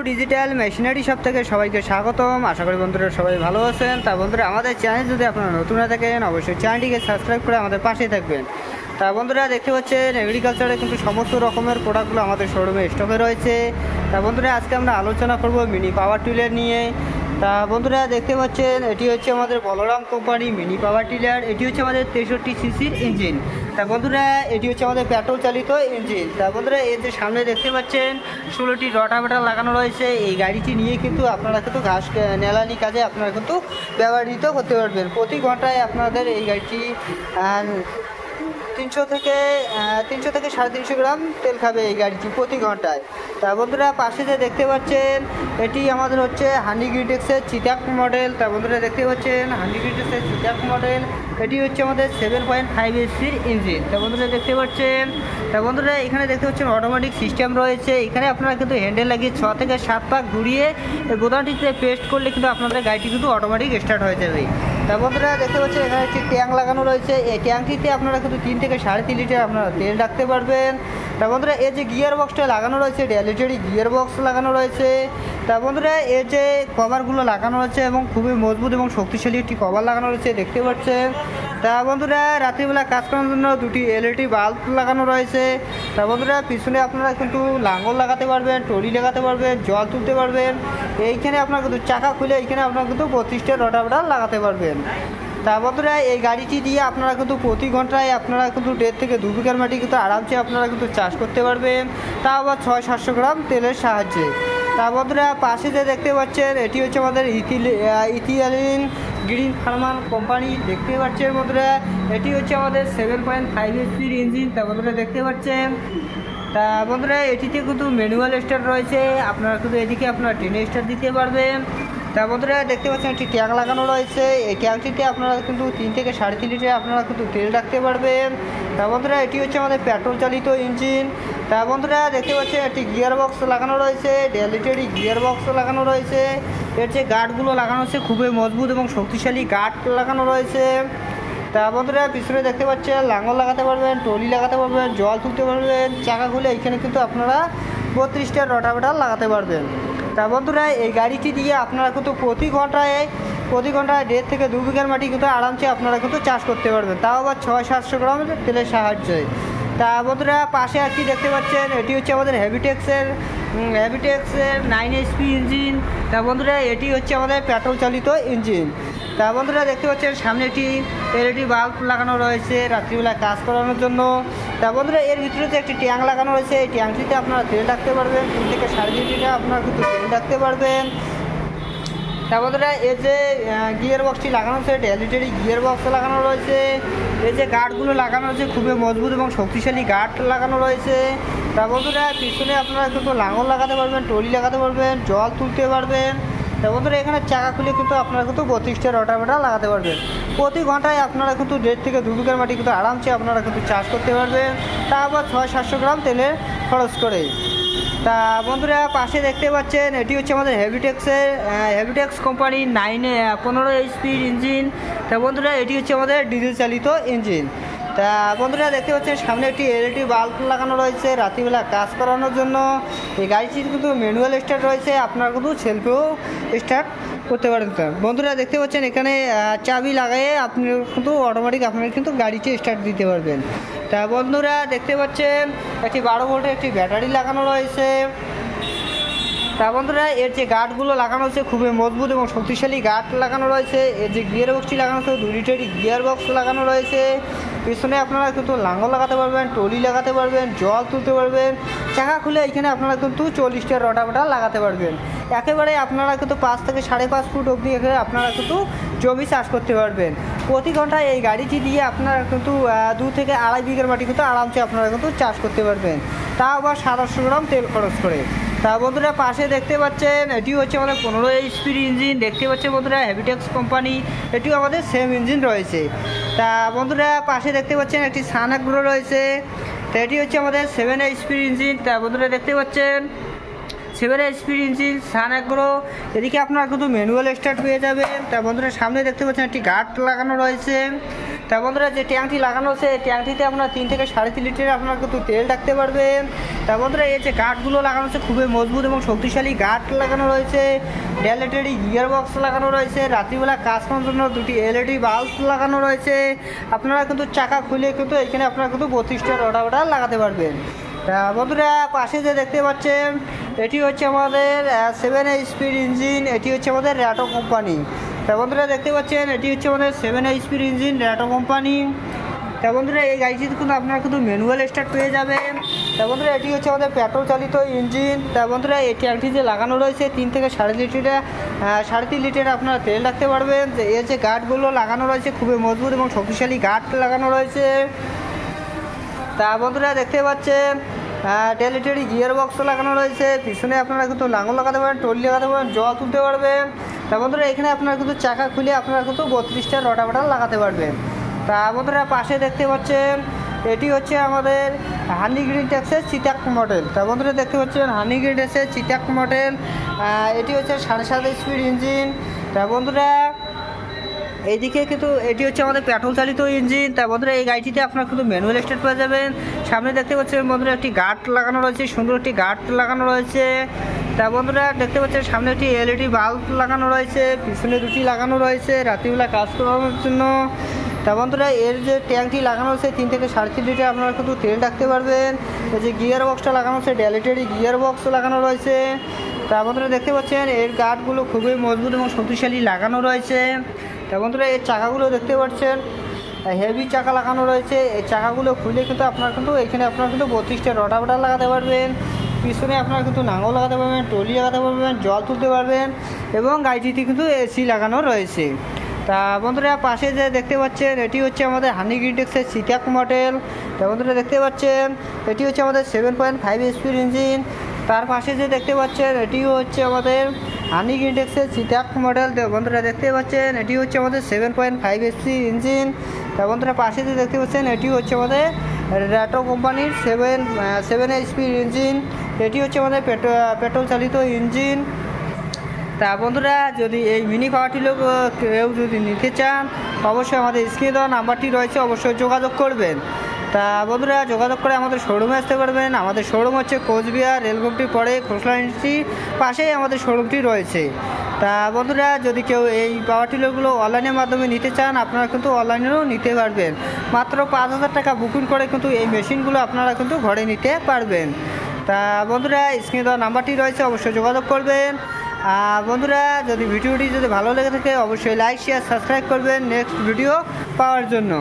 Digital machinery shop থেকে সবাইকে স্বাগতম। আশা করি বন্ধুরা সবাই ভালো আছেন। তা বন্ধুরা আমাদের চ্যানেল যদি আপনারা নতুন হয়ে থাকেন অবশ্যই চ্যানেলটিকে সাবস্ক্রাইব করে আমাদের পাশেই থাকবেন। তা বন্ধুরা দেখতে পাচ্ছেন এগ্রিকালচারে কিন্তু সমস্ত রকমের প্রোডাক্টগুলো আমাদের শোরুমে স্টকে রয়েছে। তা বন্ধুরা আজকে আমরা আলোচনা করব মিনি পাওয়ার টিলার নিয়ে। তা বন্ধুরা দেখতে পাচ্ছেন এটি হচ্ছে আমাদের Balram company mini power tiller. এটি হচ্ছে আমাদের 63 সিসির ইঞ্জিন। তা বন্ধুরা এটি হচ্ছে আমাদের পেট্রোল চালিত ইঞ্জিন। তা বন্ধুরা এর যে সামনে দেখতে পাচ্ছেন 16টি রটাভেটার লাগানো রয়েছে। এই গাড়িটি নিয়ে কিন্তু আপনারা কিন্তু ঘাস নেলানি কাজে আপনারা কিন্তু ব্যবহৃত করতে পারবেন। প্রতি ঘন্টায় আপনাদের এই গাড়িটি 300 থেকে 350 গ্রাম তেল খাবে এই গাড়িটি প্রতি ঘন্টায়। তা বন্ধুরা পাশে যে দেখতে পাচ্ছেন এটি আমাদের হচ্ছে হান্ডিগ্রিটেক্সের চিটাক মডেল। তা বন্ধুরা দেখতে পাচ্ছেন হান্ডিগ্রিটেক্সের চিটাক মডেল। এটি হচ্ছে আমাদের 7.5 এসির ইঞ্জিন। তা বন্ধুরা দেখতে পাচ্ছেন। তা বন্ধুরা এখানে দেখতে পাচ্ছেন অটোমেটিক সিস্টেম রয়েছে। এখানে আপনারা কিন্তু হ্যান্ডেল লাগিয়ে 6 থেকে 7 পাক ঘুরিয়ে বোতামটিতে পেস্ট করলে কিন্তু আপনাদের গাড়িটি কিন্তু অটোমেটিক স্টার্ট হয়ে যাবে। তা বন্ধুরা দেখতে পাচ্ছেন এখানে একটি ট্যাঙ্ক লাগানো রয়েছে। এই ট্যাঙ্কটিতে আপনারা কিন্তু 3 থেকে 3.5 লিটার আপনারা তেল রাখতে পারবেন। তা বন্ধুরা এর যে গিয়ার বক্সটা লাগানো রয়েছে ডেলিটারি গিয়ার বক্স লাগানো রয়েছে। তা বন্ধুরা এর যে কভারগুলো লাগানো রয়েছে এবং খুবই মজবুত এবং শক্তিশালী একটি কভার লাগানো রয়েছে দেখতে পাচ্ছেন। তা বন্ধুরা রাত্রিবেলা কাজ করার জন্য দুটি এলইডি বাল্ব লাগানো রয়েছে। তা বন্ধুরা পিছনে আপনারা কিন্তু লাঙ্গল লাগাতে পারবেন, টলি লাগাতে পারবেন, জল তুলতে পারবেন। এইখানে আপনারা কিন্তু চাকা খুলে এইখানে আপনারা কিন্তু 25টা রটাভেটার লাগাতে পারবেন। তা বন্ধুরা এই গাড়িটি দিয়ে আপনারা কিন্তু প্রতি ঘন্টায় আপনারা কিন্তু 1.5 থেকে 2 বিঘার মাটি কিন্তু আরামসে আপনারা কিন্তু চাষ করতে পারবেন, তা আবার 600-700 গ্রাম তেলের সাহায্যে। তা বন্ধুরা পাশে যে দেখতে পাচ্ছেন এটি হচ্ছে আমাদের ইথিলিন গ্রিন ফার্মার কোম্পানি দেখতে পাচ্ছেন বন্ধুরা। এটি হচ্ছে আমাদের 7.5 এসির ইঞ্জিন। তা বন্ধুরা দেখতে পাচ্ছেন। তা বন্ধুরা এটিতে কিন্তু ম্যানুয়াল স্টার্ট রয়েছে। আপনারা কিন্তু এদিকে আপনারা টেনে স্টার্ট দিতে পারবেন। তা বন্ধুরা দেখতে পাচ্ছেন একটি ট্যাঙ্ক লাগানো রয়েছে। এই ট্যাঙ্কটিতে আপনারা কিন্তু 3 থেকে 3.5 লিটার আপনারা কিন্তু তেল রাখতে পারবেন। তা বন্ধুরা এটি হচ্ছে আমাদের পেট্রোল চালিত ইঞ্জিন। তা বন্ধুরা দেখতে পাচ্ছেন একটি গিয়ার বক্স লাগানো রয়েছে, ডেলিটারি গিয়ার বক্স লাগানো রয়েছে। এর যে গার্ডগুলো লাগানো হচ্ছে খুবই মজবুত এবং শক্তিশালী গার্ড লাগানো রয়েছে। তা বন্ধুরা পিছনে দেখতে পাচ্ছেন লাঙ্গল লাগাতে পারবেন, টলি লাগাতে পারবেন, জল তুলতে পারবেন, চাকা খুলে এইখানে কিন্তু আপনারা 32টা রটাভেটার লাগাতে পারবেন। তা বন্ধুরা এই গাড়িটি দিয়ে আপনারা কিন্তু প্রতি ঘন্টায় 1.5 থেকে 2 বিঘার মাটি কিন্তু আরামসে আপনারা কিন্তু চাষ করতে পারবেন, তাও আবার 600-700 গ্রাম তেলের সাহায্যে। তা বন্ধুরা পাশে আর কি দেখতে পাচ্ছেন এটি হচ্ছে আমাদের হেভিটেক্সের 9 HP ইঞ্জিন। তা বন্ধুরা এটি হচ্ছে আমাদের পেট্রোল চালিত ইঞ্জিন। তা বন্ধুরা দেখতে পাচ্ছেন সামনে একটি এলইডি বাল্ব লাগানো রয়েছে রাত্রিবেলা কাজ করানোর জন্য। তা বন্ধুরা এর ভিতরে যে একটি ট্যাঙ্ক লাগানো রয়েছে এই ট্যাঙ্কটিতে আপনারা তেল রাখতে পারবেন, 3 থেকে 3.5 লিটার আপনারা কিন্তু তেল রাখতে পারবেন। তা বন্ধুরা এর যে গিয়ার বক্সটি লাগানো হচ্ছে ডেলিটারি গিয়ার বক্স লাগানো রয়েছে। এই যে গার্ডগুলো লাগানো রয়েছে খুবই মজবুত এবং শক্তিশালী গার্ড লাগানো রয়েছে। তা বন্ধুরা পিছনে আপনারা কিন্তু লাঙল লাগাতে পারবেন, টলি লাগাতে পারবেন, জল তুলতে পারবেন। তা বন্ধুরা এখানে চাকা খুলে কিন্তু আপনারা কিন্তু 32টা রটাভেটার লাগাতে পারবেন। প্রতি ঘন্টায় আপনারা কিন্তু 1.5 থেকে 2 বিঘার মাটি কিন্তু আরামসে আপনারা কিন্তু চাষ করতে পারবেন, তা আবার 600-700 গ্রাম তেলের খরচ করে। তা বন্ধুরা পাশে দেখতে পাচ্ছেন এটি হচ্ছে আমাদের হেভিটেক্স কোম্পানি 15 এইচপির ইঞ্জিন। তা বন্ধুরা এটি হচ্ছে আমাদের ডিজেল চালিত ইঞ্জিন। তা বন্ধুরা দেখতে পাচ্ছেন সামনে একটি এলইডি বাল্ব লাগানো রয়েছে রাত্রিবেলা কাজ করানোর জন্য। এই গাড়িটির কিন্তু ম্যানুয়াল স্টার্ট রয়েছে, আপনারা কিন্তু সেলফেও স্টার্ট করতে পারেন। তো বন্ধুরা দেখতে পাচ্ছেন এখানে চাবি লাগায়ে আপনি কিন্তু অটোমেটিক আপনারা কিন্তু গাড়িটি স্টার্ট দিতে পারবেন। তা বন্ধুরা দেখতে পাচ্ছেন একটি 12 ভোল্টের একটি ব্যাটারি লাগানো রয়েছে। তা বন্ধুরা এর যে গার্ডগুলো লাগানো হচ্ছে খুবই মজবুত এবং শক্তিশালী গার্ড লাগানো রয়েছে। এর যে গিয়ার বক্সটি লাগানো হচ্ছে 2 লিটারি গিয়ার বক্স লাগানো রয়েছে। পিছনে আপনারা কিন্তু লাঙ্গল লাগাতে পারবেন, টলি লাগাতে পারবেন, জল তুলতে পারবেন, চাকা খুলে এইখানে আপনারা কিন্তু 40টা রটাভেটার লাগাতে পারবেন। একেবারে আপনারা কিন্তু 5 থেকে 5.5 ফুট অবধি আপনারা কিন্তু জমি চাষ করতে পারবেন। প্রতি ঘন্টায় এই গাড়িটি দিয়ে আপনারা কিন্তু 2 থেকে 2.5 বিঘার মাটি কিন্তু আরামসে আপনারা কিন্তু চাষ করতে পারবেন, তা আবার 700 গ্রাম তেল খরচ করে। তা বন্ধুরা পাশে দেখতে পাচ্ছেন এটি হচ্ছে আমাদের 15 এইচপির ইঞ্জিন দেখতে পাচ্ছেন বন্ধুরা হেভিটেক্স কোম্পানি। এটিও আমাদের সেম ইঞ্জিন রয়েছে। তা বন্ধুরা পাশে দেখতে পাচ্ছেন একটি সান অ্যাগ্রো রয়েছে। তো এটি হচ্ছে আমাদের 7 এইচপির ইঞ্জিন। তা বন্ধুরা দেখতে পাচ্ছেন 7 এইচপির ইঞ্জিন সান অ্যাগ্রো। এদিকে আপনারা কিন্তু ম্যানুয়াল স্টার্ট পেয়ে যাবেন। তা বন্ধুরা সামনে দেখতে পাচ্ছেন একটি গার্ড লাগানো রয়েছে। তা বন্ধুরা যে ট্যাঙ্কটি লাগানো আছে এই ট্যাঙ্কটিতে আপনার 3 থেকে 3.5 লিটার আপনার কিন্তু তেল রাখতে পারবেন। তা বন্ধুরা এই যে গার্ডগুলো লাগানো আছে খুবই মজবুত এবং শক্তিশালী গার্ড লাগানো রয়েছে, ডেলেটারি গিয়ার বক্স লাগানো রয়েছে, রাত্রিবেলা কাজ করার জন্য 2টি LED বাল্ব লাগানো রয়েছে। আপনারা কিন্তু চাকা খুলে কিন্তু এখানে আপনারা কিন্তু 32টা রোটাভেটর লাগাতে পারবেন। তা বন্ধুরা পাশে যে দেখতে পাচ্ছেন এটি হচ্ছে আমাদের 7 HP ইঞ্জিন, এটি হচ্ছে আমাদের র্যাটো কোম্পানি। তা বন্ধুরা দেখতে পাচ্ছেন এটি হচ্ছে আমাদের 7 HP ইঞ্জিন র্যাটো কোম্পানি। তা বন্ধুরা এই গাড়িটিতে কিন্তু আপনারা কিন্তু ম্যানুয়াল স্টার্ট পেয়ে যাবেন। তা বন্ধুরা এটি হচ্ছে আমাদের পেট্রোল চালিত ইঞ্জিন। তা বন্ধুরা এই ট্যাঙ্কটি যে লাগানো রয়েছে 3 থেকে 3.5 লিটার আপনারা তেল রাখতে পারবেন। এর যে গার্ডগুলো লাগানো রয়েছে খুবই মজবুত এবং শক্তিশালী গার্ড লাগানো রয়েছে। তা বন্ধুরা দেখতে পাচ্ছেন ডেলিটারি গিয়ার বক্স লাগানো রয়েছে, পিছনে আপনারা কিন্তু লাঙল লাগাতে পারেন, টলি লাগাতে পারেন, জল তুলতে পারবেন। তা বন্ধুরা এখানে আপনারা কিন্তু চাকা খুলে আপনারা কিন্তু 32টা রোটাভেটর লাগাতে পারবেন। তা বন্ধুরা পাশে দেখতে পাচ্ছেন এটি হচ্ছে আমাদের হানি গ্রিন ট্যাক্সের চিতাক মডেল। তা বন্ধুরা দেখতে পাচ্ছেন হানি গ্রিন ট্যাক্সের চিতাক মডেল, এটি হচ্ছে 7.5 HP ইঞ্জিন। তা বন্ধুরা এইদিকে কিন্তু এটি হচ্ছে আমাদের পেট্রোল চালিত ইঞ্জিন। তা বন্ধুরা এই গাড়িটিতে আপনারা কিন্তু ম্যানুয়াল স্টার্ট পেয়ে যাবেন। সামনে দেখতে পাচ্ছেন বন্ধুরা একটি গার্ড লাগানো রয়েছে, সুন্দর একটি গার্ড লাগানো রয়েছে। তা বন্ধুরা দেখতে পাচ্ছেন সামনে একটি LED বাল্ব লাগানো রয়েছে, পিছনে 2টি লাগানো রয়েছে রাত্রিবেলা কাজ করানোর জন্য। তা বন্ধুরা এর যে ট্যাঙ্কটি লাগানো হচ্ছে 3 থেকে 3.5 লিটার আপনারা কিন্তু তেল রাখতে পারবেন। এই যে গিয়ার বক্সটা লাগানো হচ্ছে ডেলিটারি গিয়ার বক্স লাগানো রয়েছে। তা বন্ধুরা দেখতে পাচ্ছেন এর গার্ডগুলো খুবই মজবুত এবং শক্তিশালী লাগানো রয়েছে। তা বন্ধুরা এর চাকাগুলো দেখতে পাচ্ছেন হেভি চাকা লাগানো রয়েছে। এই চাকাগুলো খুলে কিন্তু আপনারা কিন্তু এখানে আপনারা কিন্তু 32টা রোটাভেটর লাগাতে পারবেন, পিছনে আপনারা কিন্তু নাঙল লাগাতে পারবেন, টলি লাগাতে পারবেন, জল তুলতে পারবেন এবং গাড়িটিতে কিন্তু AC লাগানো রয়েছে। তা বন্ধুরা পাশে যে দেখতে পাচ্ছেন এটি হচ্ছে আমাদের হানি গ্রিন ট্যাক্সের চিতাক মডেল। তা বন্ধুরা দেখতে পাচ্ছেন এটি হচ্ছে আমাদের 7.5 HP ইঞ্জিন। তার পাশে যে দেখতে পাচ্ছেন এটিও হচ্ছে আমাদের হানি গ্রিন ট্যাক্সের চিতাক মডেল। বন্ধুরা দেখতে পাচ্ছেন এটি হচ্ছে আমাদের 7.5 HP ইঞ্জিন। তা বন্ধুরা পাশে যে দেখতে পাচ্ছেন এটি হচ্ছে আমাদের র্যাটো কোম্পানির 7 HP ইঞ্জিন, এটি হচ্ছে আমাদের পেট্রোল চালিত ইঞ্জিন। তা বন্ধুরা যদি এই মিনি পাওয়ার টিলার কেউ যদি নিতে চান অবশ্যই আমাদের স্ক্রিনে দেওয়া নাম্বারটি রয়েছে, অবশ্যই যোগাযোগ করবেন। তা বন্ধুরা যোগাযোগ করে আমাদের শোরুমে আসতে পারবেন। আমাদের শোরুম হচ্ছে কোচবিহার রেলগেটটি পরে খোসলা ইন্ডাস্ট্রি পাশেই আমাদের শোরুমটি রয়েছে। তা বন্ধুরা যদি কেউ এই পাওয়ার টিলারগুলো অনলাইনের মাধ্যমে নিতে চান আপনারা কিন্তু অনলাইনেও নিতে পারবেন। মাত্র 5,000 টাকা বুকিং করে কিন্তু এই মেশিনগুলো আপনারা কিন্তু ঘরে নিতে পারবেন। তা বন্ধুরা স্ক্রিনে দেওয়া নাম্বারটি রয়েছে, অবশ্যই যোগাযোগ করবেন। বন্ধুরা যদি ভিডিওটি যদি ভালো লেগে থাকে অবশ্যই লাইক শেয়ার সাবস্ক্রাইব করবেন নেক্সট ভিডিও পাওয়ার জন্য।